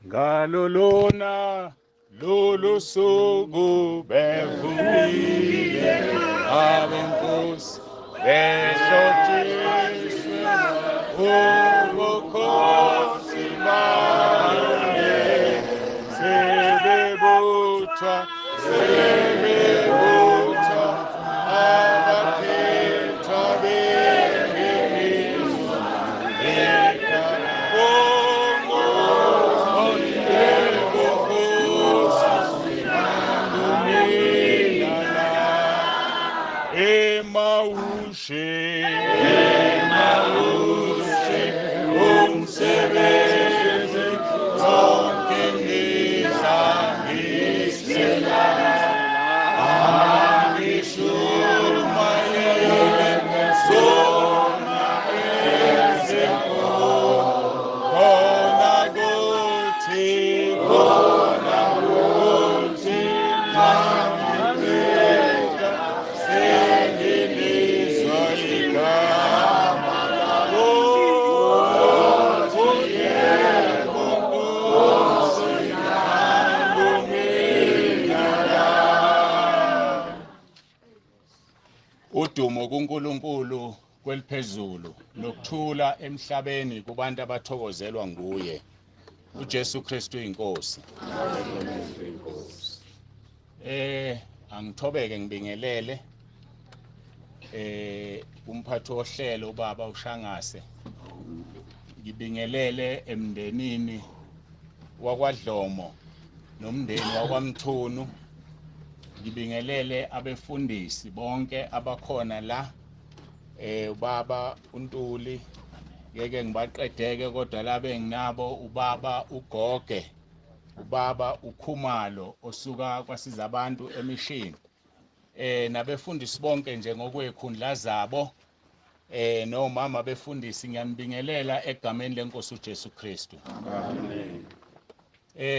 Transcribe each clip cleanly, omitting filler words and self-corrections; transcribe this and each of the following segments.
Ngalolona lolu suku bevukile abenkosi behlotshiswe ubukhosi bakhe sebebuthwa abakhethwa bengeniswa Emawushe umsebenzi zonke ngizangisela angishumayele zona khona kuthi mangibheka sengilizwa igama lakho yebo Nkosi ngangumina. Udumo kuNkulunkulu kweliphezulu nokuthula emhlabeni kubantu abathokozelwa nguye uJesu Kristu inkosi. Angithobeke ngibingelele umphathi wohlelo ubaba uShangase, ngibingelele emndenini wakwaDlomo nomndeni wakwaMthunu, ngibingelele abefundisi bonke abakhona la, ubaba uNtuli ngeke ngibaqedeke kodwa labe nginabo ubaba uGoge, ubaba uKhumalo osuka kwasiza abantu emishini, nabefundisi bonke nje ngokwekhundla zabo, nomama befundisi ngiyanibingelela egameni lenkosi uJesu Kristu. Amen.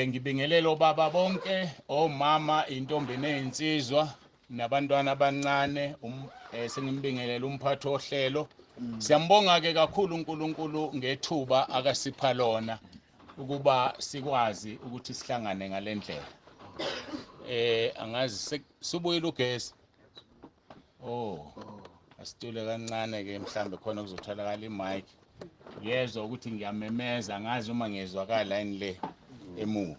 Ngibingelela obaba bonke, omama, intombi nezinsizwa nabantwana abancane, sengimbingelela umphathi wohlelo. Siyambonga ke kakhulu uNkulunkulu ngethuba akasipha lona ukuba sikwazi ukuthi sihlangane ngalendlela. Angazi subuyile ugesi. Asitule kancane ke mhlambe khona kuzotholakala imic. Yezwa ukuthi ngiyamemeza, ngazi uma ngezwakala yini le emuva.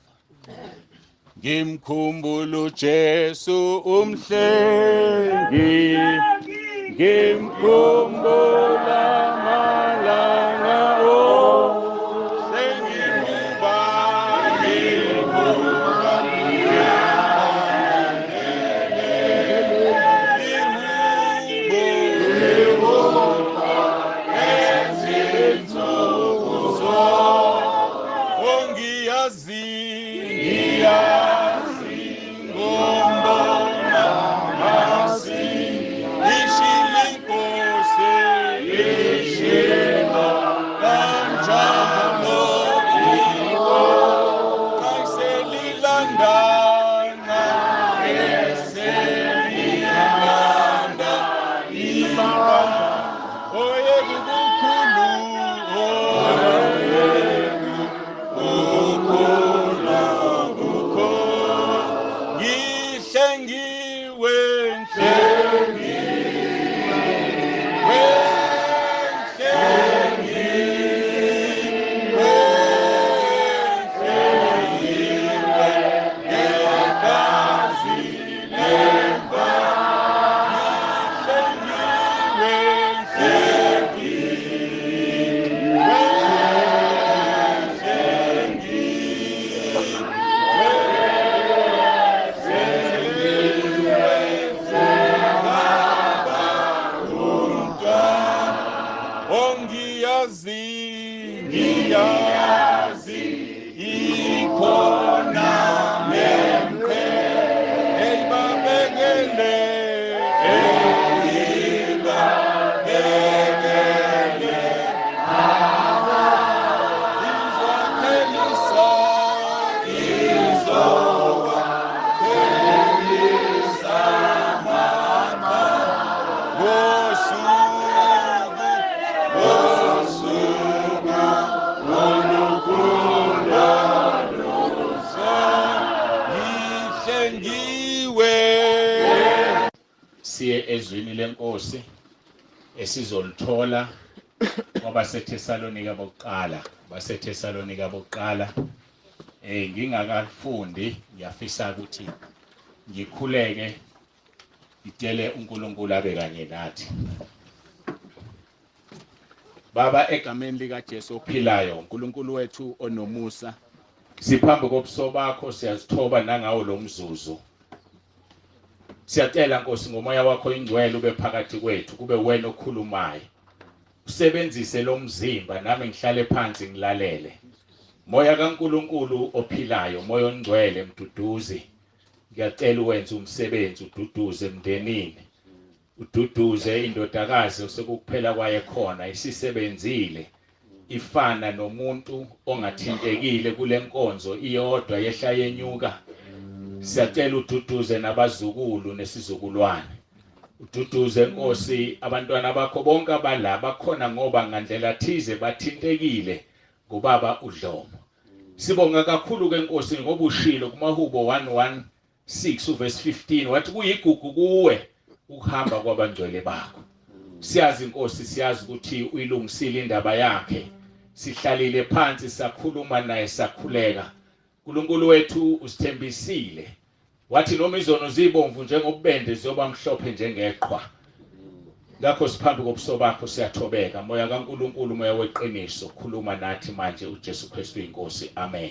Ngimkhumbula uJesu umhlengi, ngimkhumbula malanga ezwini lenkosi esizolithola kwabaseThesalonika bokuqala, baseThesalonika bokuqala. Ngingakafundi ngiyafisa ukuthi ngikhuleke ngitshele uNkulunkulu abe kanye nathi. Baba, egameni likaJesu ophilayo, uNkulunkulu wethu onomusa, siphambi kobuso bakho siyazithoba nangawo lo mzuzu. Siyacela Nkosi ngomoya wakho ingcwele ube phakathi kwethu, kube wena okhulumayo. Usebenzise lo mzimba nami ngihlale phansi ngilalele. Moya kaNkulunkulu ophilayo, moya ongcwele mduduzi. Ngiyacela uwenze umsebenzi, ududuze emndenini. Ududuze indodakazi osekuphela kwaye khona isisebenzile. Ifana nomuntu ongathintekile kule nkonzo iyodwa yehla yenyuka. Siyacela ududuze nabazukulu nesizukulwane. Ududuze Nkosi abantwana bakho bonke abalaba bakhona ngoba ngandlela thize bathintekile ngobaba uDlomo. Sibonga kakhulu ke Nkosi ngoba ushilo kumahubo 116 verse 15 wathi kuyigugu kuwe ukuhamba kwabangcwele bakho. Siyazi Nkosi, siyazi ukuthi uyilungisile indaba yakhe. Sihlalile phansi sakhuluma naye sakhuleka. uNkulunkulu wethu usithembisile. Wathi noma izono zibomvu njengobubende ziyoba mhlophe njengeqhwa. Ngakho siphambi kobuso bakho siyathobeka. Moya kaNkulunkulu, moya weqiniso, khuluma nathi manje uJesu Kristu inkosi. Amen.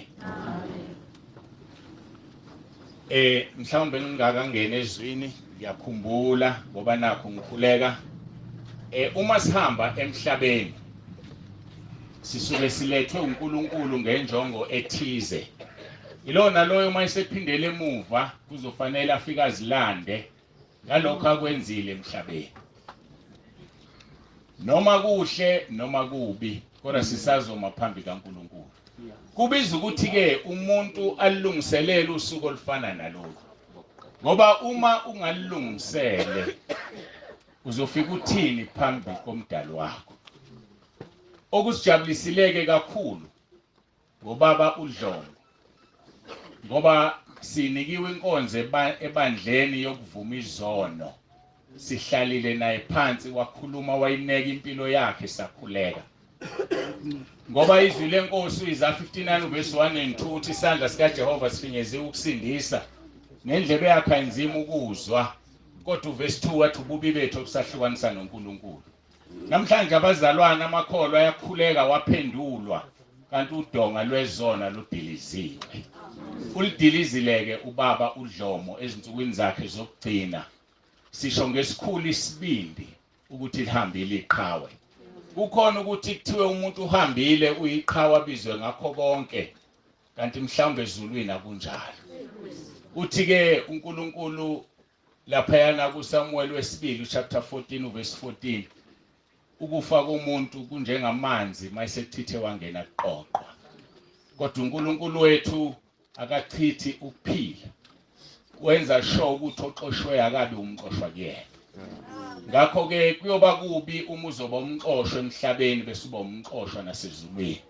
Mhlawumbe ngingakangena ezwini, ngiyakhumbula ngoba nakho ngikhuleka. Uma sihamba emhlabeni sisuke silethwe uNkulunkulu ngenjongo ethize. Ilona loyo uma esephindele emuva kuzofanele afike azilande ngalokho akwenzile emhlabeni. Noma kuhle noma kubi, kodwa sisazoma phambi kaNkulunkulu. Kubiza ukuthi ke umuntu alungiselele usuku olufana nalolu. Ngoba uma ungalungisele uzofika uthini phambi komdali wakho. Okusijabulisileke kakhulu ngobaba uDlomo. Ngoba sinikiwe inkonzo ebandleni yokuvuma izono. Sihlalile naye phansi wakhuluma, wayineka impilo yakhe sakhuleka. Ngoba izwi lenkosi uIsaiah 59 verse 1 and 2 uthi isandla sikaJehova sifinyeziwe ukusindisa nendlebe yakhe ayinzima ukuzwa. Kodwa uverse 2 wathi ububi bethu obusahlukanisa noNkulunkulu. Namhlanje abazalwana amakholwa ayakhuleka waphendulwa, kanti udonga lwezona ludiliziwe. Ulidilizileke ubaba uDlomo ezinsukwini zakhe zokugcina. Sisho ngesikhulu isibindi ukuthi lihambile iqhawe. Kukhona ukuthi kuthiwe umuntu uhambile uyiqhawe abizwe ngakho konke, kanti mhlawumbe ezulwini akunjalo. Uthi ke uNkulunkulu laphayana kuSamuel wesibili chapter 14 verse 14, ukufa komuntu kunjengamanzi mayesechithe wangena kuqoqwa. Kodwa uNkulunkulu wethu akachithi ukuphila. Wenza sure ukuthi oxoshwe akabe umxoshwa kuyena. Ngakho ke kuyoba kubi uma uzoba umxoshwe emhlabeni bese uba umxoshwa nasezulwini.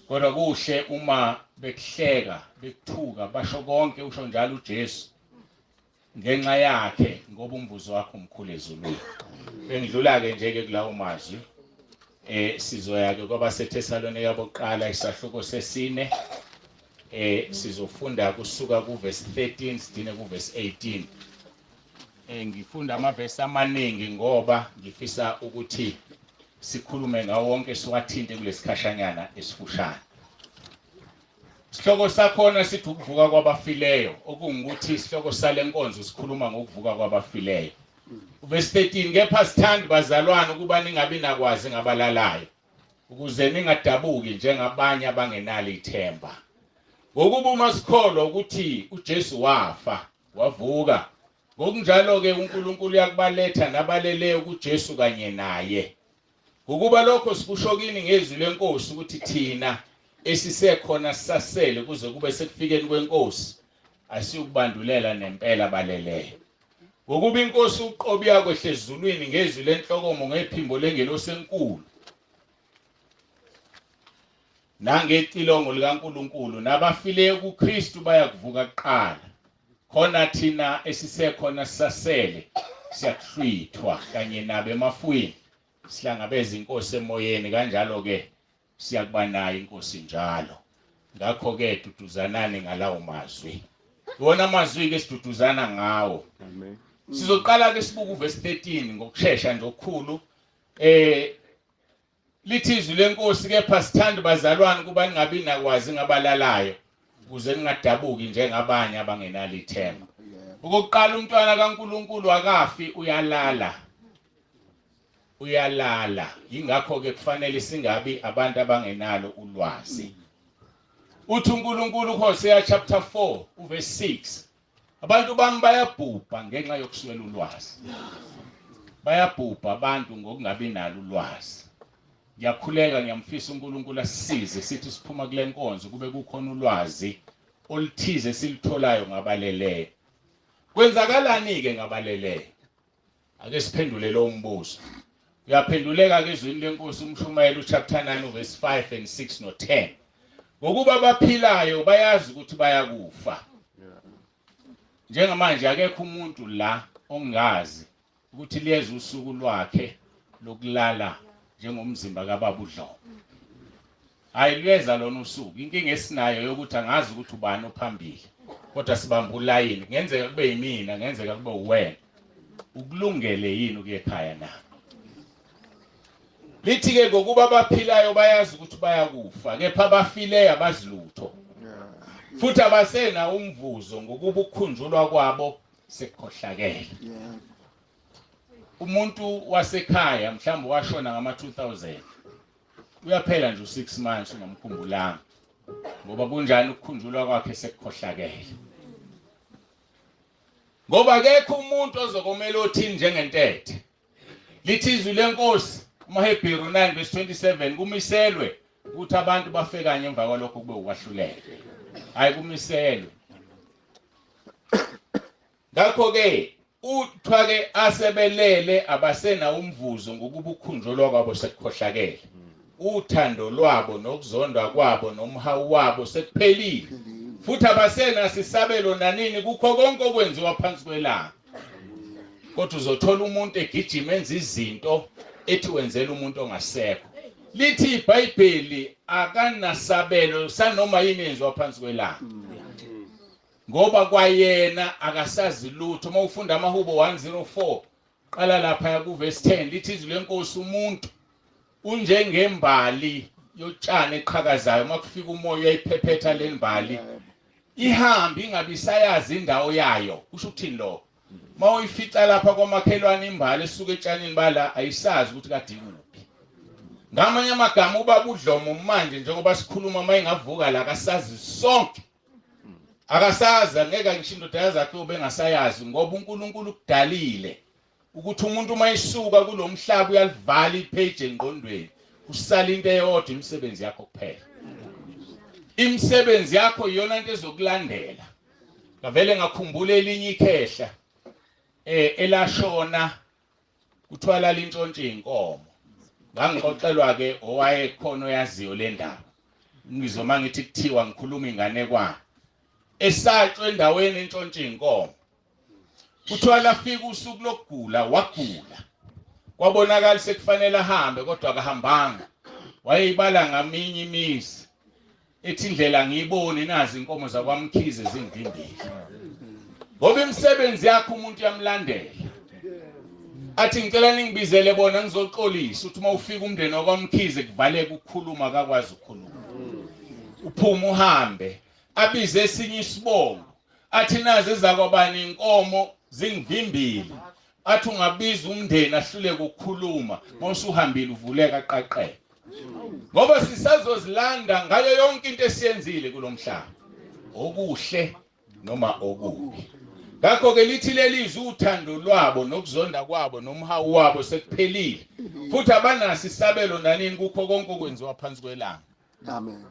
Kodwa kuhle uma bekuhleka, bekuthuka, basho konke usho njalo uJesu ngenxa yakhe ngoba umvuzo wakhe umkhulu ezulwini. Bengidlula ke nje ke kulawo mazwi. Sizoya ke kwabaseThesalonika bokuqala isahluko sesine. Sizofunda kusuka kuverse 13 sidine kuverse 18. Ngifunda amavesi amaningi ngoba ngifisa ukuthi sikhulume ngawo wonke siwathinte kulesikhashanyana esifushane. Isihloko sakhona sithi ukuvuka kwabafileyo, okungukuthi isihloko sale nkonzo sikhuluma ngokuvuka kwabafileyo. Uverse 13, kepha sithandi bazalwane ukuba ningabi nakwazi ngabalalayo, ukuze ningadabuki njengabanye abangenalo ithemba. Ngokuba uma sikholwa ukuthi uJesu wafa, wavuka, ngokunjalo ke uNkulunkulu uyakubaletha nabaleleyo kuJesu kanye naye. Ukuba lokho sikusho kini ngezwi lenkosi ukuthi thina esisekhona sisasele kuze kube sekufikeni kwenkosi asiyukubandulela nempela baleleyo. Ngokuba inkosi uqobi yakwehle ezulwini ngezwi lenhlokomo ngephimbo lengelosi enkulu nangecilongo likaNkulunkulu, nabafileyo kuKristu bayakuvuka kuqala. Khona thina esisekhona sisasele siyakuhlwithwa kanye nabe emafwini sihlangabeza inkosi emoyeni kanjalo ke siyakuba nayo inkosi njalo. Ngakho ke duduzanani ngalawo mazwi. Wona amazwi ke siduduzana ngawo. Amen. Sizoqala ke sibuka uverse 13 ngokusheshsha nje okukhulu. Lithi izwi lenkosi kepha sithanda bazalwane kuba ningabi nakwazi ngabalalayo ukuze ningadabuki njengabanye abangenalo ithemba. Ukuqala umntwana kaNkuluNkulu akafi uyalala. Ingakho ke kufanele singabi abantu abangenalo ulwazi. Uthi uNkulunkulu Hosea chapter 4 verse 6. Abantu bami bayabhubha ngenxa yokuswela ulwazi. Bayabhubha abantu ngokungabi nalo ulwazi. Ngiyakhuleka ngiyamfisa uNkulunkulu asisize sithi siphuma kule nkonzo kube kukhona ulwazi oluthize silitholayo ngabaleleyo. Kwenzakalani ke ngabaleleyo? Ake siphendule lo mbuzo. Uyaphenduleka ke ezwini lenkosi uMshumayeli chapter 9 verse 5 and 6 no 10. Ngokuba abaphilayo bayazi ukuthi bayakufa. Njengamanje akekho umuntu la ongazi ukuthi liyeza usuku lwakhe lokulala njengomzimba kaBaba uDlomo. Ayilweza lona usuku. Inkinga esinayo yokuthi angazi ukuthi ubani ophambili. Kodwa sibamba ulayini. Ngenzeka kube yimina, ngenzeka kube uwena. Ukulungele yini ukuye ekhaya na? Lithi ke ngokuba abaphilayo bayazi ukuthi bayakufa, kepha abafileyo abazilutho. Futhi abasena umvuzo ngokuba ukukhunjulwa kwabo sekukhohlakele. Umuntu wasekhaya mhlawumbe washona ngama 2000. Uyaphela nje u6 months ungamkhumbulanga. Ngoba kunjani ukukhunjulwa kwakhe sekukhohlakele. Ngoba akekho umuntu ozokomela othini njengentethe. Lithi izwi lenkosi uMahebheru 9 verse 27 kumiselwe ukuthi abantu bafe kanye emva kwalokho kube ukwahluleka. Hayi kumiselwe. Ngakho ke uthwa ke asebelele abasena umvuzo ngokuba ukukhunjulwa kwabo sekukhohlakele. Uthando lwabo nokuzondwa kwabo nomhawu wabo sekuphelile. Futhi abasena sisabelo nanini kukho konke okwenziwa phansi kwelanga. Kodwa uzothola umuntu egijima enza izinto ethi wenzela umuntu ongasekho. Lithi iBhayibheli akanasabelo sanoma yini enziwa phansi kwelanga. Ngoba kwayena akasazi lutho. Uma ufunda amaHubo 104 qala lapha ku verse 10 lithi izwi lenkosi umuntu unjengembali yotshani eqhakazayo makufika umoya uyayiphephetha lembali ihambe ingabe isayazi indawo yayo. Kusho ukuthini lo? Mawuyifica lapha kwamakhelwane imbali esuka etshanini bala ayisazi ukuthi kade ikuphi. Ngamanye amagama uBaba uDlomo manje njengoba sikhuluma mayingavuka la akasazi sonke. Akasazi angeke ngisho indodana zakhe ubengasayazi ngoba uNkulunkulu kudalile ukuthi umuntu mayisuka kulomhlaba uyalivala ipage engqondweni usala into eyodwa imisebenzi yakho kuphela. Imisebenzi yakho iyona into ezokulandela. Ngavele ngakhumbula elinye ikhehla elashona kuthwala lintshontshe inkomo. Ngangixoxelwa ke owayekhona oyaziyo le ndaba. Ngizoma ngithi kuthiwa ngikhuluma inganekwane. Esatshwe endaweni entshontshe inkomo. Kuthwala fika usuku lokugula wagula. Kwabonakala sekufanele ahambe kodwa akahambanga. Wayeyibala ngaminye imizi. Ethi indlela ngiyibone nazi inkomo zakwamkhize zingivimbile. Ngoba imisebenzi yakho umuntu yamlandela. Athi ngicela ningibizele bona ngizoxolisa ukuthi uma ufika umndeni wakwamkhize kuvaleke ukukhuluma akakwazi ukukhuluma. Uphuma uhambe abize esinye isibongo. Athi nazi ezakwabani inkomo zingivimbile. Athi ungabiza umndeni ahluleke ukukhuluma mawusuhambile uvuleka qaqe. Ngoba sisazozilanda ngayo yonke into esiyenzile kulomhlaba. Okuhle noma okubi. Ngakho ke lithi lelizwe uthando lwabo nokuzonda kwabo nomhawu wabo sekuphelile. Futhi abanasi isabelo nanini kukho konke okwenziwa phansi kwelanga. Amen.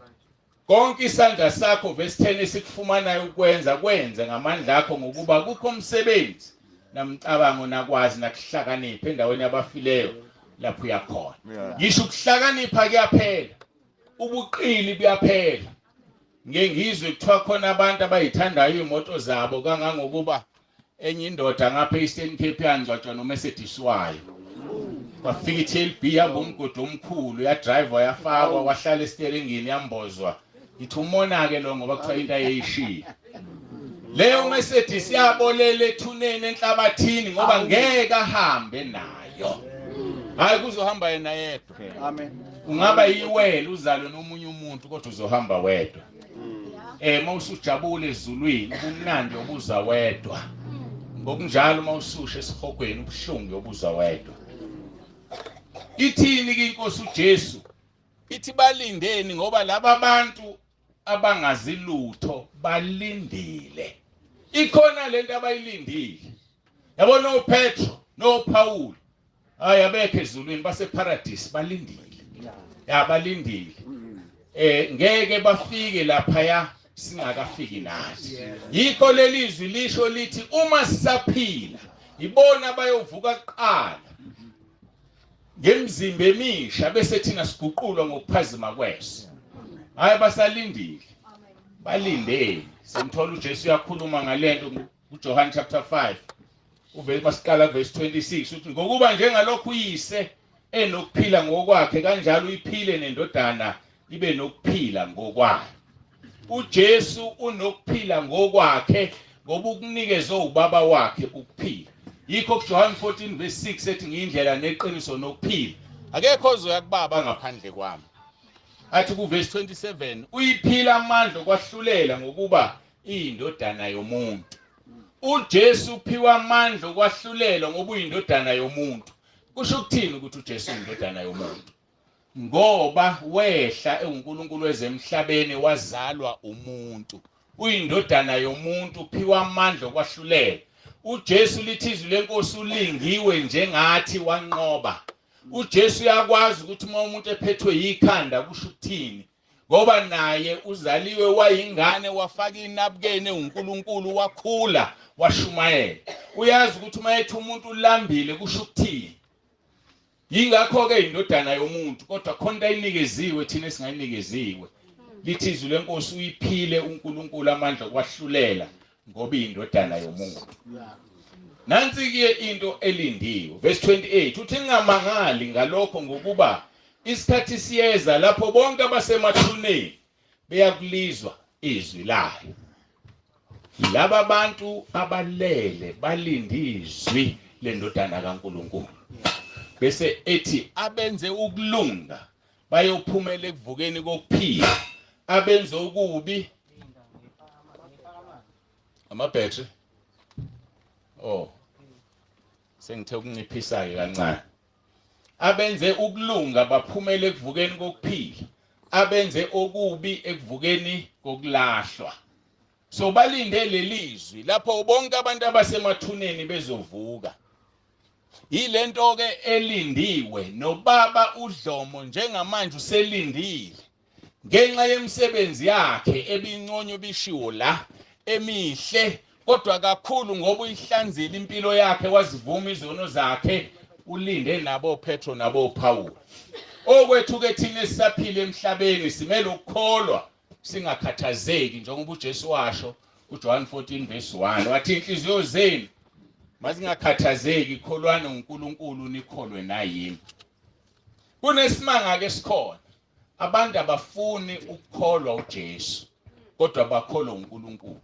Konke isandla sakho verse 10 esikufumanayo ukwenza kwenze ngamandla akho ngokuba kukho umsebenzi namcabango nakwazi nakuhlakanipha endaweni yabafileyo lapho uyakhona. Ngisho ukuhlakanipha kuyaphela. Ubuqili buyaphela. Ngeke ngizwe kuthiwa khona abantu abayithandayo imoto zabo kangangokuba enye indoda ngapha eStern Cape yangcwatshwa noMercedes wayo. Wafika iTLB yamba umgodi omkhulu ya driver yafakwa wahlala esteringini yambozwa. Ithi umona ke lo ngoba kuthiwa into ayishiya. Leyo Mercedes yabolela ethuneni enhlabathini ngoba ngeke ahambe nayo. Hayi kuzohamba yena yedwa. Amen. Ungaba yiwele uzalwe nomunye umuntu kodwa uzohamba wedwa. Mawusujabule ezulwini kumnandi obuza wedwa. Ngokunjalo mawususha esihogweni ubuhlungu yobuza wedwa. Ithini ke inkosi uJesu? Ithi balindeni ngoba laba abantu abangazilutho balindile. Ikhona lento abayilindile. Yabona uPetro noPaul. Hayi abekho ezulwini baseparadise balindile. Ya balindile. Ngeke bafike lapha singakafiki nathi. Yikho lelizwi lisho lithi uma sisaphila ibona bayovuka kuqala. Ngemizimba emisha bese thina siguqulwa ngokuphazima kweso. Hayi basalindile. Balindele. Simthola uJesu uyakhuluma ngalento kuJohn chapter 5. Uvele masiqala verse 26 uthi ngokuba njengalokhu uyise enokuphila ngokwakhe kanjalo uyiphile nendodana ibe nokuphila ngokwayo. uJesu unokuphila ngokwakhe ngoba ukunikezwe ubaba wakhe ukuphila. Yikho kuJohn 14 verse 6 ethi ngiyindlela neqiniso nokuphila. Akekho ozoya kubaba ngaphandle kwami. Athi ku verse 27 uyiphila amandla okwahlulela ngokuba iyindodana yomuntu. uJesu uphiwa amandla okwahlulela ngoba uyindodana yomuntu. Kusho ukuthini ukuthi uJesu uyindodana yomuntu? Ngoba wehla uNkulunkulu wezemhlabeni wazalwa umuntu. Uyindodana yomuntu uphiwa amandla okwahlulela. uJesu lithi izwi lenkosi ulingiwe njengathi wanqoba. uJesu yakwazi ukuthi uma umuntu ephethwe yikhanda kusho ukuthini? Ngoba naye uzaliwe wayingane wafaka inabukeni uNkulunkulu wakhula washumayela. Uyazi ukuthi uma ethi umuntu ulambile kusho ukuthini? Yingakho ke indodana yomuntu kodwa khona ayinikeziwe thina esingayinikeziwe. Lithi izwi lenkosi uyiphile uNkulunkulu amandla okwahlulela ngoba indodana yomuntu. Nansi ke into elindiwe verse 28 uthi ningamangali ngalokho ngokuba isikhathi siyeza lapho bonke abasemathuneni beyakulizwa izwi layo. Laba bantu abalele balindizwi lendodana kaNkulunkulu. Bese ethi abenze ukulunga bayophumela ekuvukeni kokuphila. Abenze ukubi amabhetri. Sengithe ukunciphisa ke kancane. Abenze ukulunga baphumele ekuvukeni kokuphila. Abenze okubi ekuvukeni kokulahlwa. So balinde lelizwi lapho bonke abantu abasemathuneni bezovuka. Yilento ke elindiwe nobaba uDlomo njengamanje uselindile. Ngenxa yemisebenzi yakhe ebinconyo bishiwo la emihle kodwa kakhulu ngoba uyihlanzile impilo yakhe wazivuma izono zakhe ulinde nabo Petro nabo Paul. Okwethu ke thina sisaphila emhlabeni simele ukukholwa singakhathazeki njengoba uJesu washo kuJohn 14 verse 1 wathi inhliziyo zenu mazingakhathazeki kholwane uNkulunkulu nikholwe nayimi. Kunesimanga ke sikhona abantu abafuni ukukholwa uJesu kodwa bakholwa uNkulunkulu.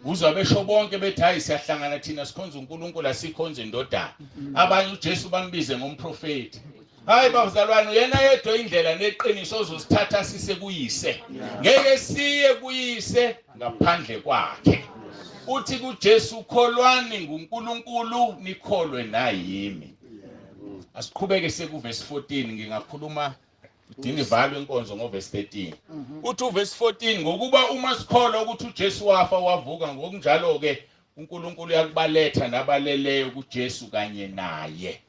Uzwa besho bonke bethi hayi siyahlangana thina sikhonza uNkulunkulu asikhonze indodana. Abanye uJesu bambize ngomprofeti. Hayi bazalwane yena yedwa indlela neqiniso ozosithatha sise kuyise. Ngeke siye kuyise ngaphandle kwakhe. Uthi kuJesu kholwani nguNkulunkulu nikholwe nayimi. Asiqhubeke seku verse 14 ngingakhuluma udini valo inkonzo ngo verse 13. Uthi verse 14 ngokuba uma sikholwa ukuthi uJesu wafa wavuka ngokunjalo ke uNkulunkulu yakubaletha nabaleleyo kuJesu kanye naye.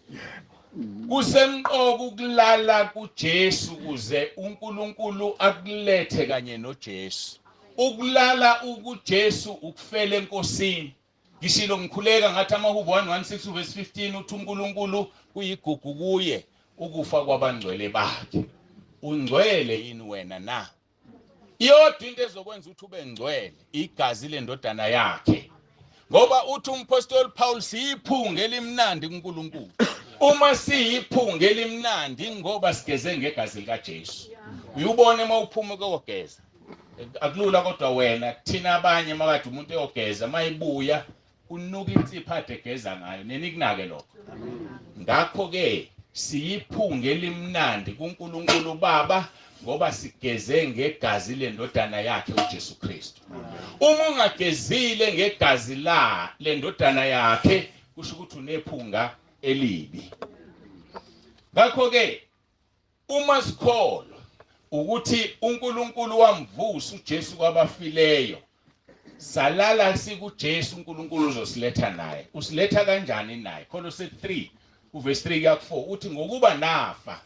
Kusemqoka ukulala kuJesu kuze uNkulunkulu akulethe kanye noJesu. Ukulala ukuJesu ukufela enkosini. Ngishilo ngikhuleka ngathi amaHubo 116 verse 15 uthi uNkulunkulu kuyigugu kuye ukufa kwabangcwele bakhe. Ungcwele yini wena na? Iyodwa into ezokwenza ukuthi ube ngcwele igazi lendodana yakhe. ngoba uthi umpostoli Paul siyiphunga elimnandi kuNkulunkulu. Uma siyiphunga elimnandi ngoba sigeze ngegazi lika Jesu. Uyubone mawuphuma kokugeza. Akulula kodwa wena thina abanye makade umuntu eyogeza mayibuya unuka insipho ade egeza ngayo nenikunake lokho. Ngakho ke siyiphunga elimnandi kuNkulunkulu Baba ngoba sigeze ngegazi lendodana yakhe uJesu Kristu. Uma ungagezile ngegazi la lendodana yakhe kusho ukuthi unephunga elibi. Ngakho ke uma sikholwa ukuthi uNkulunkulu wamvusa uJesu kwabafileyo, salala sikuJesu uNkulunkulu uzosiletha naye. Usiletha kanjani naye? Kolose 3 uverse 3 kuya 4 uthi ngokuba nafa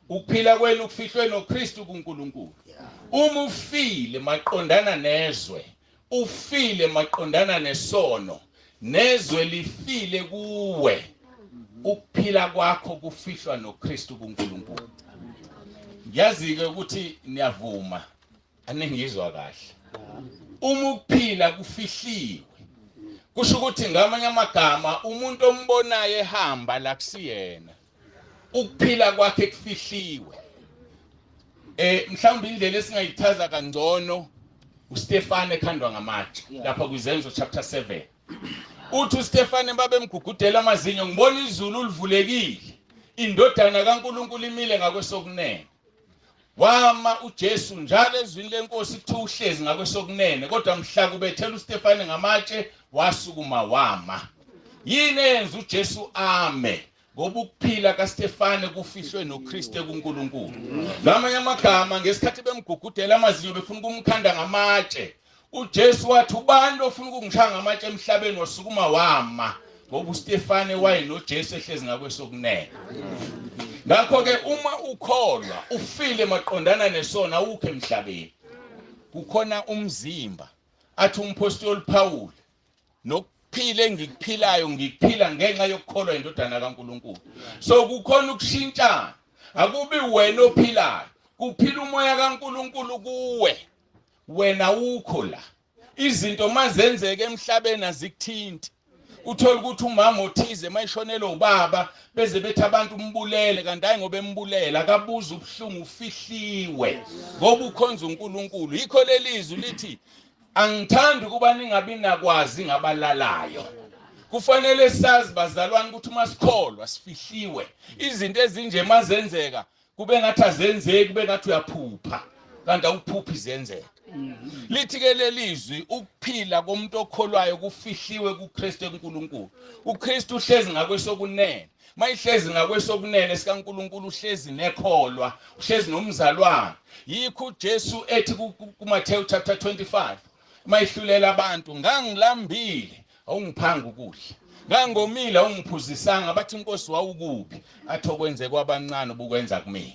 ukuphila kwenu kufihlwe noKristu kuNkulunkulu. Uma ufile maqondana nezwe, ufile maqondana nesono, nezwe lifile kuwe, ukuphila kwakho kufihlwa noKristu kuNkulunkulu. Ngiyazi-ke ukuthi niyavuma aningizwa kahle. Uma ukuphila kufihliwe kusho ukuthi ngamanye amagama umuntu ombonayo ehamba la kusiyena ukuphila kwakhe kufihliwe. Mhlawumbe indlela esingayithaza kangcono uStefane ekhandwa ngamatshe lapha kwiZenzo chapter 7. Uthi uStefane babemgugudela amazinyo ngibona izulu livulekile, indodana kaNkulunkulu imile ngakwesokunene. Wama uJesu njalo ezwini lenkosi kuthiwa uhlezi ngakwesokunene, kodwa mhla kubethela uStefane ngamatshe wasukuma wama. Yini eyenza uJesu ame? Ngoba ukuphila kaStefane kufihlwe noKristu kuNkulunkulu. Ngamanye amagama ngesikhathi bemgugudela amazinyo befuna ukumkhanda ngamatshe, uJesu wathi ubani ofuna ukungishaya ngamatshe emhlabeni wasukuma wama, ngoba uStefane wayenoJesu ehlezi ngakwesokunene. Ngakho ke uma ukholwa ufile maqondana nesona awukho emhlabeni. Kukhona umzimba athi umpostoli Paul, nokuphila engikuphilayo ngikuphila ngenxa yokukholwa indodana kaNkulunkulu. So kukhona ukushintshana, akubi wena ophilayo, kuphila umoya kaNkulunkulu kuwe, wena ukho la. Izinto mazenzeke emhlabeni azikuthinti. Uthola ukuthi umama othize mayishonela ubaba beze bethi abantu umbulele, kanti hayi ngoba embulela akabuza ubuhlungu ufihliwe ngoba ukhonza uNkulunkulu. Yikho lelizwi lithi angithandi kuba ningabi nakwazi ngabalalayo. Kufanele sazi bazalwane ukuthi masikholwa sifihliwe. Izinto ezinje mazenzeka kube ngathi azenzeki, kube ngathi uyaphupha, kanti awuphuphi zenzeka. Lithi ke lelizwi ukuphila komuntu okholwayo kufihliwe kuKristu enkulunkulu. uKristu uhlezi ngakwesokunene. Mayihlezi ngakwesokunene sikaNkulunkulu uhlezi nekholwa, uhlezi nomzalwane. Yikho uJesu ethi kuMathewu chapter 25 mayihlulela abantu, ngangilambile awungiphanga ukudla, ngangomile awungiphuzisanga, bathi inkosi wawukuphi, athi okwenze kwabancane ubukwenza kumina.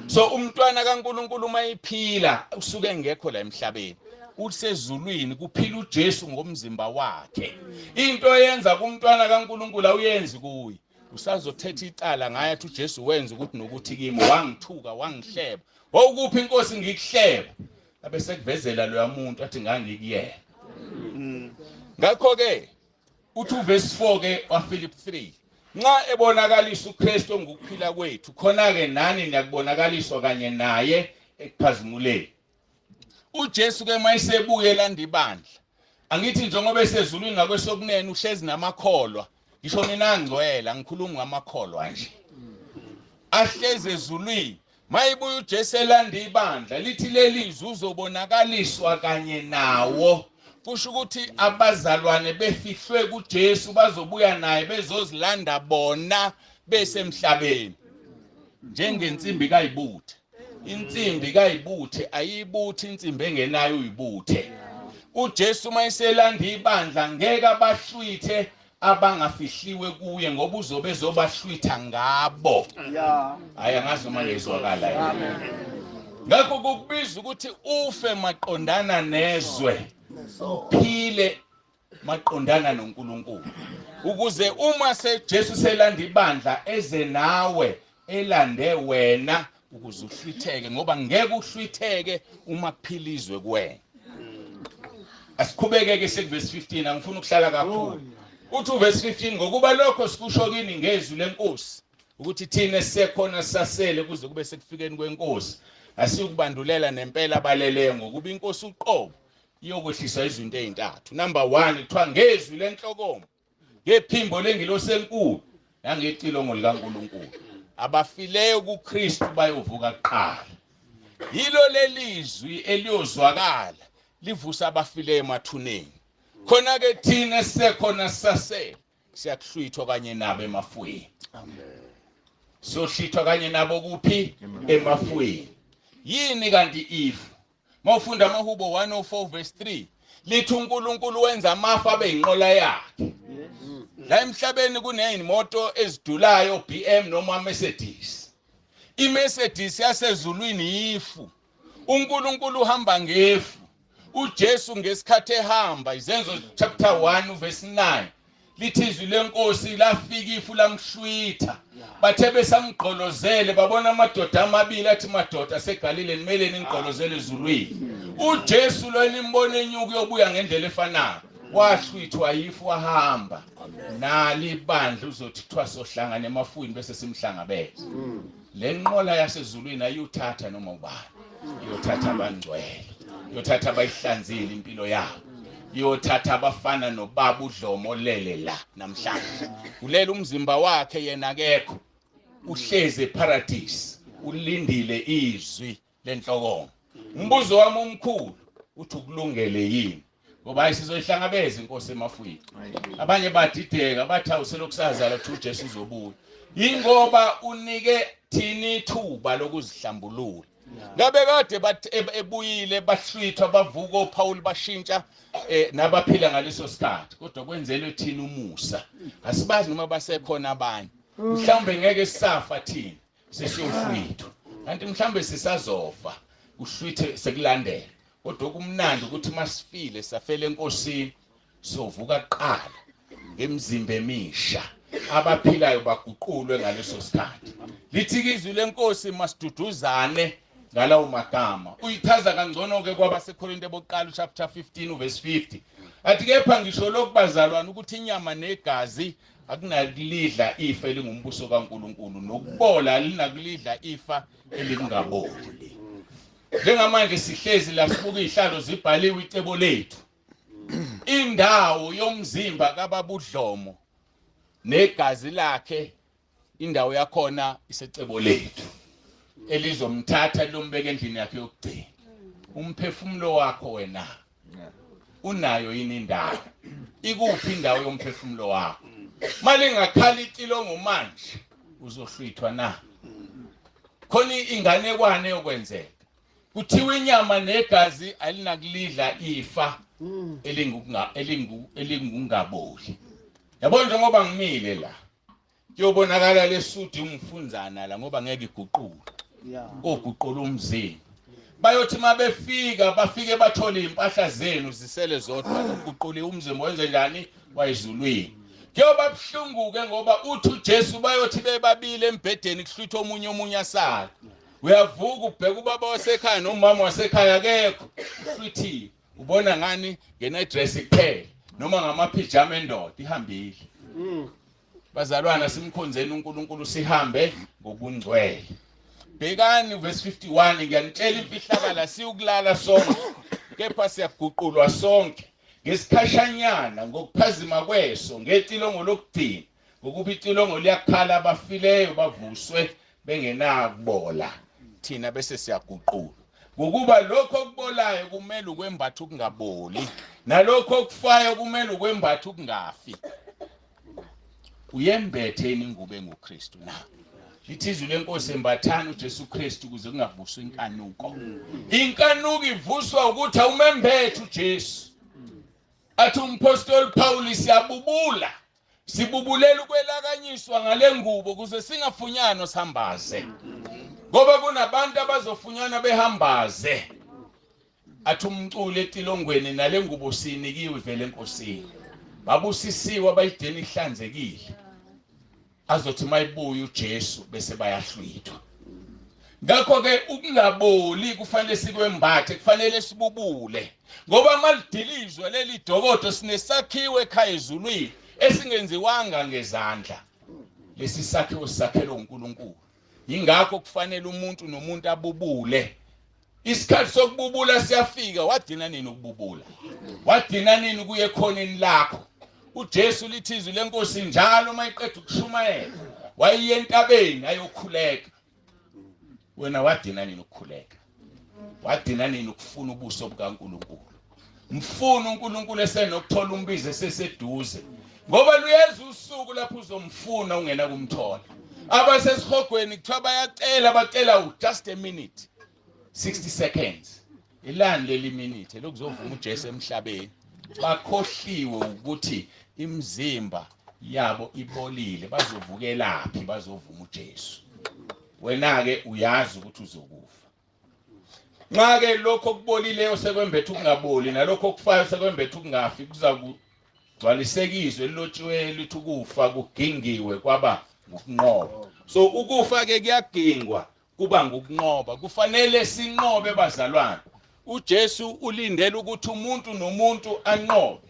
So umntwana kaNkulunkulu mayiphila usuke ngekho la emhlabeni, usezulwini, kuphila uJesu ngomzimba wakhe. Into yenza kumntwana kaNkulunkulu awuyenzi kuye. Usazothetha icala ngaye athi uJesu wenza ukuthi nokuthi kimi, wangithuka wangihleba. Wawukuphi inkosi ngikuhleba? Abese kuvezela lo muntu athi ngangikuyena. Ngakho ke uthi uverse 4 ke waFilip 3, nxa ebonakalisa uKristu ngokuphila kwethu, khona ke nani niyakubonakaliswa kanye naye ekuphazimuleni. uJesu ke mayisebuye landa ibandla, angithi njengoba esezulwini ngakwesokunene uhlezi namakholwa, ngisho mina ngcwele ngikhuluma ngamakholwa nje, ahleze ezulwini. Mayibuye uJesu elanda ibandla, lithi lelizwi uzobonakaliswa kanye nawo. Kusho ukuthi abazalwane befihlwe kuJesu bazobuya naye bezozilanda bona besemhlabeni. Njengensimbi kayibuthe, insimbi kayibuthe ayibuthi insimbi engenayo uyibuthe. uJesu mayiselanda ibandla ngeke abahlwithe abangafihliwe kuye, ngoba uzobe ezobahlwitha ngabo. Hayi angazi uma ngezwakala. Ngakho kukubiza ukuthi ufe maqondana nezwe, uphile maqondana noNkulunkulu, ukuze uma seJesu selanda ibandla eze nawe elande wena, ukuze uhlwitheke, ngoba ngeke uhlwitheke uma kuphilizwe kuwena. asiqhubeke ke sekuvesi 15 angifuni ukuhlala kakhulu uthi uvesi 15 ngokuba lokho sikusho kini ngezwi lenkosi ukuthi thina sisekhona sasele kuze kube sekufikeni kwenkosi asikubandulela nempela abaleleyo ngokuba inkosi uqobo iyokwehlisa izinto ezintathu number 1 kuthiwa ngezwi lenhlokomo ngephimbo lengilosi enkulu nangecilongo likaNkulunkulu abafileyo kuKristu bayovuka kuqala yilo lelizwi eliyozwakala livusa abafileyo emathuneni khona ke thina sisekhona sasele siyakuhlwithwa kanye nabo emafweni amen sohlithwa kanye nabo kuphi emafweni yini kanti if mawufunda amahubo 104 verse 3 lithi uNkulunkulu wenza amafa abe inqola yakhe la emhlabeni kunezimoto ezidulayo BM noma Mercedes iMercedes yasezulwini yifu uNkulunkulu uhamba ngefu uJesu ngesikhathi ehamba izenzo chapter 1 verse 9 lithi izwi lenkosi lafika ifu lamhlwitha bathe besamgqolozele babona amadoda amabili athi madoda aseGalile nimele ningqolozele ezulwini uJesu lo elimbona enyuku yobuya ngendlela efanayo wahlwithwa yifu wahamba nalibandla uzothi thwa sohlangana emafwini bese simhlangabeza lenqola yasezulwini ayuthatha noma ubani yothatha abangcwele yothatha abayihlanzile impilo yabo yothatha abafana nobaba uDlomo lele la namhlanje ulela umzimba wakhe yena akekho uhleze eparadise ulindile izwi lenhlokomo umbuzo wami omkhulu uthi ukulungele yini ngoba ayisizoyihlangabeza inkosi emafwini abanye badideka bathi awuselokusazala ukuthi uJesu uzobuya ingoba unike thini ithuba lokuzihlambulula ngabe kade ebuyile bahlwithwa bavuka oPaul bashintsha nabaphila ngaleso sikhathi kodwa kwenzelwe thina umusa asibazi noma basekhona abanye mhlawumbe ngeke sisafa thina sesiyohlwithwa kanti mhlawumbe sisazofa uhlwithe sekulandela kodwa kumnandi ukuthi masifile safele enkosini sovuka kuqala ngemizimba emisha abaphilayo baguqulwe ngaleso sikhathi lithi izwi lenkosi masiduduzane ngalawo magama uyichaza kangcono ke kwabaseKorinte bokuqala chapter 15 verse 50 athi kepha ngisho lokubazalwana ukuthi inyama negazi akunakulidla ifa elingumbuso kaNkuluNkulu nokubola alinakulidla ifa elingaboli njengamanje sihlezi la sibuka izihlalo zibhaliwe icebo lethu indawo yomzimba kababa uDlomo negazi lakhe indawo yakhona isecebo lethu elizomthatha lombeka endlini yakhe yokugcina umphefumulo wakho wena unayo yini indawo ikuphi indawo yomphefumulo wakho mali ngakhala icilongo manje uzohlwithwa na khona inganekwane yokwenzeka kuthiwa inyama negazi alinakulidla ifa elingungaboli yabona njengoba ngimile la kuyobonakala lesudi umfunzana la ngoba ngeke iguqule oguqula umzimba bayothi mabefika bafike bathole impahla zenu zisele zodwa lokuguqula umzimba wenze njani wayizulwini kuyoba buhlunguke ngoba uthi uJesu bayothi bebabili embhedeni kuhlwitha omunye asala uyavuka ubheka ubaba wasekhaya nomama wasekhaya akekho futhi ubona ngani ngena dress iphele noma ngamapijama endoda ihambile bazalwana simkhonzeni uNkulunkulu sihambe ngobungcwele bhekani verse 51 ngiyanitshela imfihlakala siyokulala sonke kepha siyaguqulwa sonke ngesikhashanyana ngokuphazima kweso ngetilongo lokugcina ngokuba itilongo liyakhala abafileyo bavuswe bengenakubola thina bese siyaguqulwa ngokuba lokho okubolayo kumele ukwembatha ukungaboli nalokho okufayo kumele ukwembatha ukungafi uyembetheni ingubo enguKristu na lithi izwi lenkosi embathana uJesu Kristu ukuze kungavuswa inkanuko inkanuko ivuswa ukuthi awumembethe uJesu athi umpostoli Paul siyabubula sibubulela ukwelakanyiswa ngale ngubo kuze singafunyana sihambaze ngoba kunabantu abazofunyana behambaze athi umculo etilongweni nale ngubo sinikiwe vele enkosini babusisiwe abayideni ihlanzekile azothi mayibuya uJesu bese bayahlwithwa ngakho ke ukungaboli kufanele sikwembathe kufanele sibubule ngoba malidilizwe leli dokodo sinesakhiwo ekhaya ezulwini esingenziwanga ngezandla lesi sakhiwo sakhelwe uNkulunkulu ingakho kufanele umuntu nomuntu abubule isikhathi sokububula siyafika wadina nini ukububula wadina nini kuye khoneni lakho uJesu lithi izwi lenkosi njalo mayiqeda ukushumayela wayiye entabeni ayokhuleka wena wadina nini ukukhuleka wadina nini ukufuna ubuso bukaNkulunkulu mfuna uNkulunkulu esenokuthola umbizo eseseduze ngoba luyeza usuku lapho uzomfuna ungena kumthola abasesihogweni kuthiwa bayacela bacela just a minute 60 seconds ilani leli minute lokuzovuma uJesu emhlabeni bakhohliwe ukuthi imizimba yabo ibolile bazovukelaphi bazovuma uJesu wena ke uyazi ukuthi uzokufa nxa ke lokho kubolileyo sekwembethe ukungaboli nalokho okufayo sekwembethe ukungafi kuzakugcwalisekizwe lilotshiwe lithi ukufa kugingiwe kwaba ukunqoba so ukufa ke kuyagingwa kuba ngokunqoba kufanele sinqobe bazalwane uJesu ulindele ukuthi umuntu nomuntu anqobe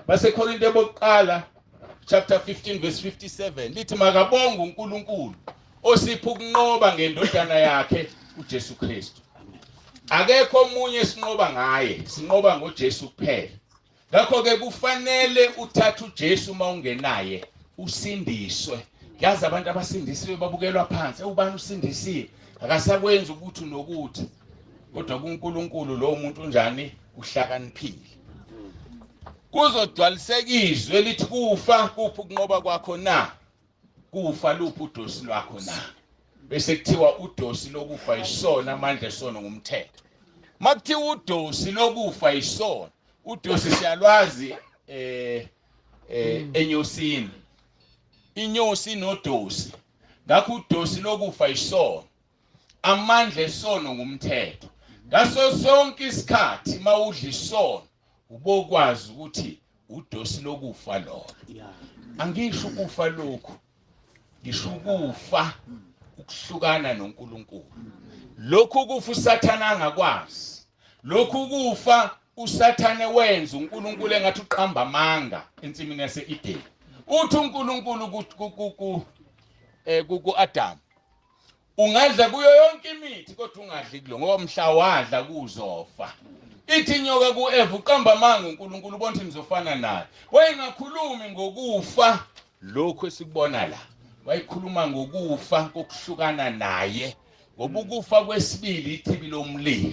baseKorinte bokuqala chapter 15 verse 57 lithi makabonge uNkulunkulu osipha ukunqoba ngendodana yakhe uJesu Kristu akekho omunye sinqoba ngaye sinqoba ngoJesu kuphela ngakho ke kufanele uthathe uJesu mawungenaye usindiswe yazi abantu abasindisiwe babukelwa phansi ubani usindisiwe akasakwenza ukuthi nokuthi kodwa kuNkulunkulu lo muntu njani uhlakaniphile kuzogcwalisekizwe lithi kufa kuphi ukunqoba kwakho na kufa luphi udosi lwakho na bese kuthiwa udosi lokufa isona amandla esona ngumthetho makuthiwa udosi lokufa isona udosi siyalwazi enyosini inyosi nodosi ngakho udosi lokufa isona amandla esona ngumthetho ngaso sonke isikhathi mawudla isona ubokwazi ukuthi udosi lokufa lo angisho ukufa lokhu ngisho ukufa ukuhlukana noNkulunkulu lokhu kufa uSathane angakwazi lokhu kufa uSathane wenza uNkulunkulu engathi uqamba amanga ensimini yaseEden uthi uNkulunkulu ku Adam ungadla kuyo yonke imithi kodwa ungadli kulo ngoba mhla wadla kuzofa ithi inyoka kuEva uqamba amanga uNkulunkulu ubona ukuthi nizofana naye wayengakhulumi ngokufa lokho esikubona la wayikhuluma ngokufa kokuhlukana naye ngoba ukufa kwesibili ithibi lomlilo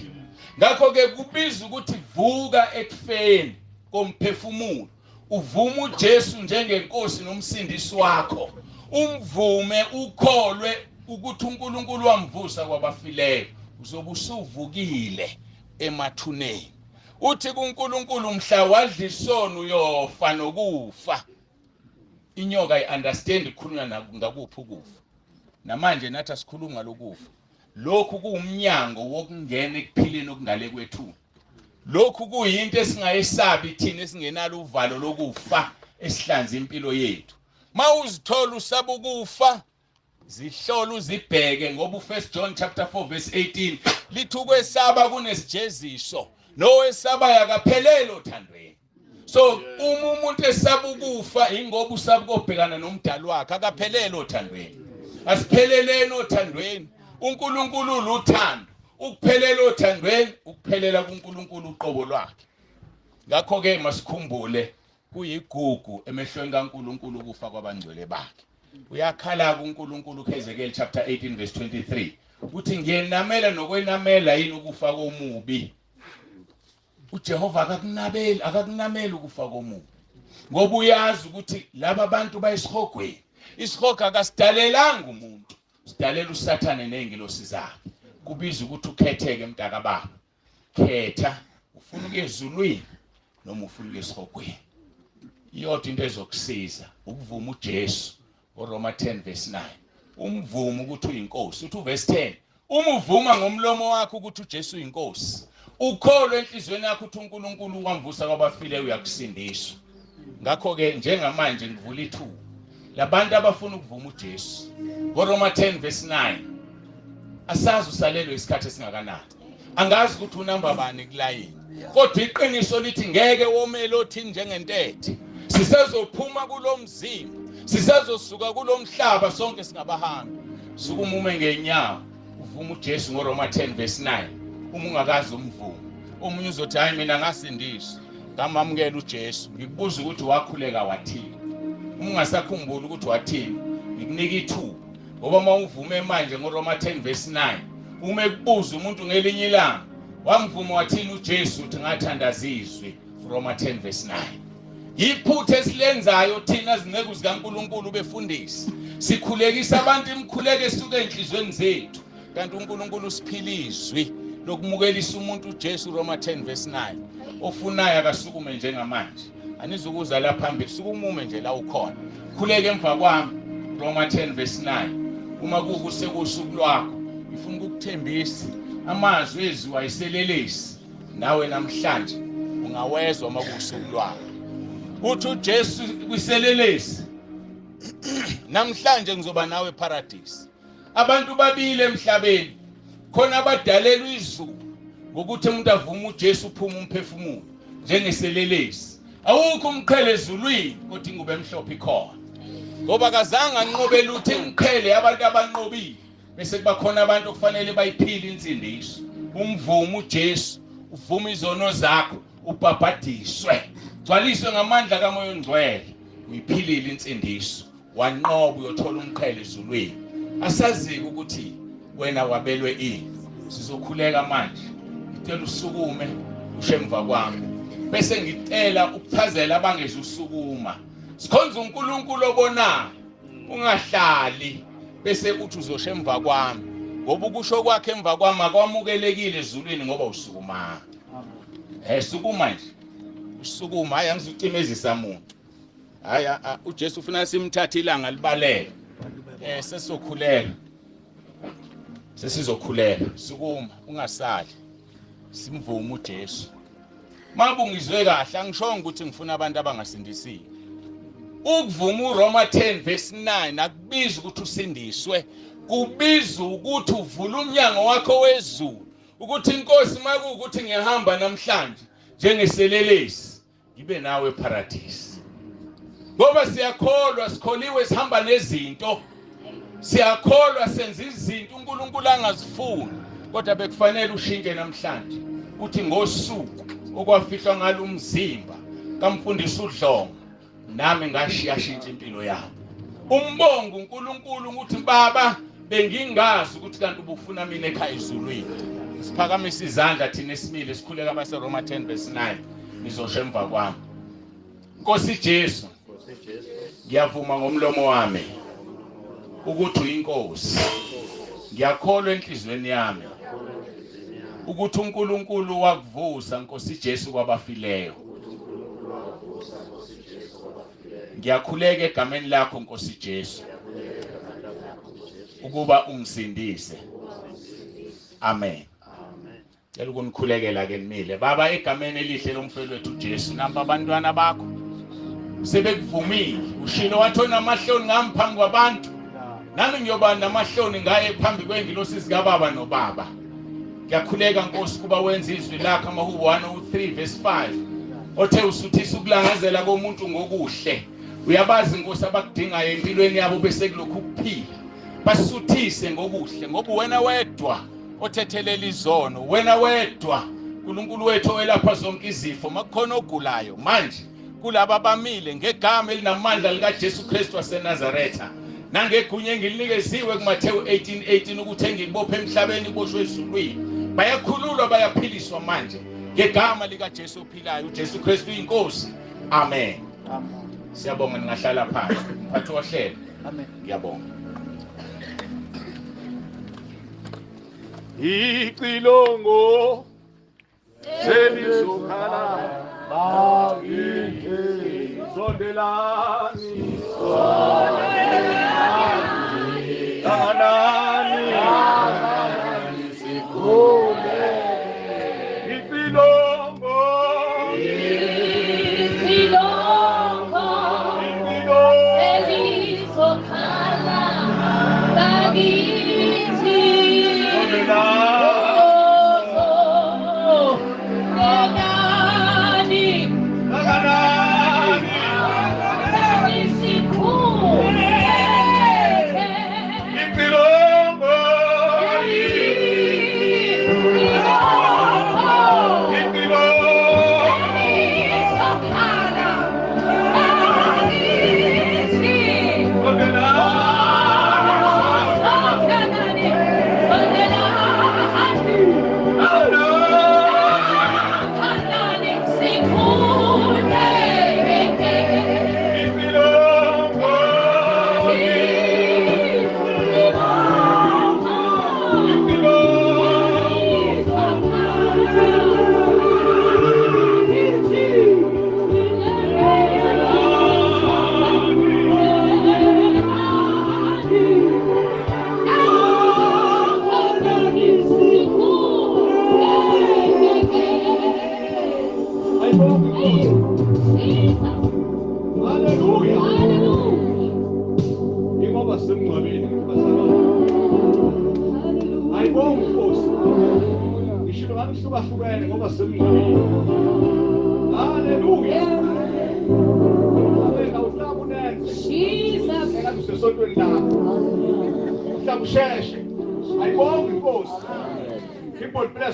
ngakho ke kubiza ukuthi vuka ekufeni komphefumulo uvuma uJesu njengenkosi nomsindisi wakho umvume ukholwe ukuthi uNkulunkulu wamvusa kwabafileyo uzobe usuvukile emathuneni uthi kuNkulunkulu mhla wadla isono uyofa nokufa inyoka iunderstand ikhulunywa ngakuphi ukufa namanje nathi asikhuluma lokufa lokhu kuumnyango wokungena ekuphileni okungale kwethu lokhu kuyinto esingayesabi thina esingenalo uvalo lokufa esihlanza impilo yethu mawuzithola usaba ukufa zihlole uzibheke ngoba uFirst John chapter 4 verse 18 lithi ukwesaba kunesijeziso nowesaba yakaphelele othandweni so umuntu esaba ukufa ingoba usaba ukubhekana nomdali wakhe akaphelele othandweni asipheleleni othandweni uNkulunkulu luthando ukuphelela othandweni ukuphelela kuNkulunkulu uqobo lwakhe ngakho ke masikhumbule kuyigugu emehlweni kaNkulunkulu ukufa kwabangcwele bakhe uyakhala kuNkulunkulu kuHezekiel chapter 18 verse 23 uthi ngiyenamela nokwenamela yini ukufa komubi uJehova akakunameli ukufa komubi ngoba uyazi ukuthi laba abantu bayisihogweni isihogo akasidalelanga umuntu sidalela uSathane nengilosi zakhe kubiza ukuthi ukhetheke mntaka baba khetha ufuna ukuya ezulwini noma ufuna ukuya esihogweni iyodwa into ezokusiza ukuvuma uJesu uRoma 10 verse 9 umvumo ukuthi uyinkosi uthi uverse 10 uma uvuma ngomlomo wakho ukuthi uJesu uyinkosi ukholwe enhlizweni yakho ukuthi uNkulunkulu wamvusa kwabafileyo uyakusindiswa ngakho ke njengamanje ngivula ithuba labantu abafuna ukuvuma uJesu uRoma 10 verse 9 asazi usalelwe isikhathi esingakanani, angazi ukuthi unamba bani kulayini, kodwa iqiniso lithi ngeke womele othini njengentethe. Sisezophuma kulo mzimba, sisezosuka kulo mhlaba sonke singabahambi. Sukuma ume ngenyawo uvuma uJesu ngoRoma 10 verse 9. Uma ungakazi umvumo, omunye uzothi hayi mina ngasindiswa ngamamukela uJesu. Ngikubuza ukuthi wakhuleka wathini. Uma ungasakhumbula ukuthi wathini, ngikunika ithuba, ngoba uma uvume manje ngoRoma 10 verse 9, uma ekubuza umuntu ngelinye ilanga wamvuma wathini uJesu uthi ngathandazizwe, Roma 10 verse 9. Iphutha esilenzayo thina zinceku zikaNkulunkulu befundisi, sikhulekisa abantu imkhuleko esuka enhlizweni zethu, kanti uNkulunkulu usiphilizwi lokumukelisa umuntu uJesu, Roma 10 verse 9. Ofunayo akasukume njengamanje, anizukuza la phambili, sukumume nje la ukhona, khuleke emva kwami, Roma 10 verse 9. Uma kukusuku lwakho ngifuna ukukuthembisa amazwi eziwa iselelesi, nawe namhlanje ungawezwa uma kusuku lwakho. Uthi uJesu kwiselelesi, namhlanje ngizoba nawe eparadise. Abantu babili emhlabeni, khona abadalelwe izulu ngokuthi umuntu avuma uJesu uphuma umphefumulo njengeselelesi. Awukho umqhele ezulwini kodwa ingube emhlophe ikhona, ngoba kazange anqobe lutho ingqhele abantu abanqobile, bese kuba khona abantu okufanele bayiphile insindiso. Umvumo uJesu, uvuma izono zakho, ubhabhadiswe, gcwaliswe ngamandla kaMoya oNgcwele, uyiphilile insindiso, wanqoba uyothola umqhele ezulwini. Asazi ukuthi wena wabelwe ini. Sizokhuleka manje, ngicela usukume ushemva kwami, bese ngicela ukuchazela abangeze usukuma. Sikhonza uNkulunkulu obonayo, ungahlali bese uthi uzoshemva kwami, ngoba ukusho kwakhe emva kwami akwamukelekile ezulwini ngoba usukuma. Sukuma nje, usukuma, hayi angizucimezisa umuntu. Hayi uJesu ufuna simthathe ilanga libalele. Sesizokhuleka, sesizokhuleka. Sukuma, ungasali, simvume uJesu. Mabungizwe kahle, angishongo ukuthi ngifuna abantu abangasindisiwe. Ukuvuma uRoma 10 verse 9 akubiza ukuthi usindiswe, kubiza ukuthi uvule umnyango wakho wezulu, ukuthi inkosi makuukuthi ngiyahamba namhlanje njengeselelesi ngibe nawe eparadise. Ngoba siyakholwa, sikholiwe sihamba nezinto, siyakholwa senza izinto uNkulunkulu angazifuni, kodwa bekufanele ushintshe namhlanje. Uthi ngosuku okwafihlwa ngalo umzimba kamfundisi uDlomo, nami ngashiyashintsha impilo yami. Umbongo uNkulunkulu ukuthi Baba, bengingazi ukuthi kanti ubufuna mina ekhaya ezulwini. Siphakamisa izandla thina esimile sikhuleka base Roma 10 verse 9. Nizosho emva kwami. Nkosi Jesu, ngiyavuma ngomlomo wami ukuthi uyinkosi. Ngiyakholwa enhlizweni yami ukuthi uNkulunkulu wakuvusa Nkosi Jesu kwabafileyo. Ngiyakhuleka egameni lakho Nkosi Jesu ukuba ungisindise. Amen. Ngicela ukunikhulekela ke nimile. Baba, egameni elihle lomfowethu uJesu, namba abantwana bakho sebekuvumile. Ushilo wathona amahloni ngami phambi kwabantu, nami ngiyoba namahloni ngaye phambi kwengilosi zikaBaba noBaba. Ngiyakhuleka Nkosi kuba wenza izwi lakho amaHubo 103 verse 5, othe usuthisa ukulangazela komuntu ngokuhle. Uyabazi Nkosi abakudingayo empilweni yabo bese kulokhu ukuphila, basuthise ngokuhle, ngoba wena wedwa othethelela izono, wena wedwa uNkulunkulu wethu owelapha zonke izifo. Makukhona ogulayo manje kulaba bamile ngegama elinamandla likaJesu Kristu waseNazaretha, nangegunya engilinikezwe kuMathewu 18:18 ukuthi engibophe emhlabeni iboshwe ezulwini, bayakhululwa bayaphiliswa manje ngegama likaJesu ophilayo, uJesu Kristu inkosi. Amen. Amen. Siyabonga, ningahlala phansi. Mphathi wohlelo. Amen. Ngiyabonga. Icilongo selizokhala bakithi, sondelani kanani sikhule. Icilongo selizokhala bakithi,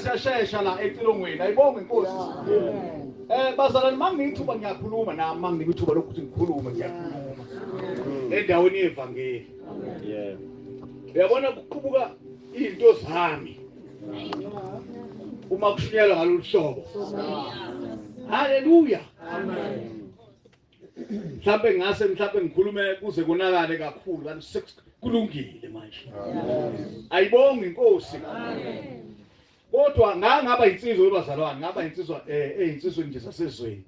Siyashesha la etilongweni ayibonge inkosi bazalwane mangithuba ngiyakhuluma nami mangithuba lokuthi ngikhulume ngiyakhuluma endaweni yevangeli uyabona kuqubuka izinto zami uma kushunyelwa ngalolu hlobo haleluya mhlambe ngikhulume kuze konakale kakhulu kanti kulungile manje ayibonge inkosi kodwa ngaba insizwa yobazalwane ngaba insizwa eyinsizwe nje sasezweni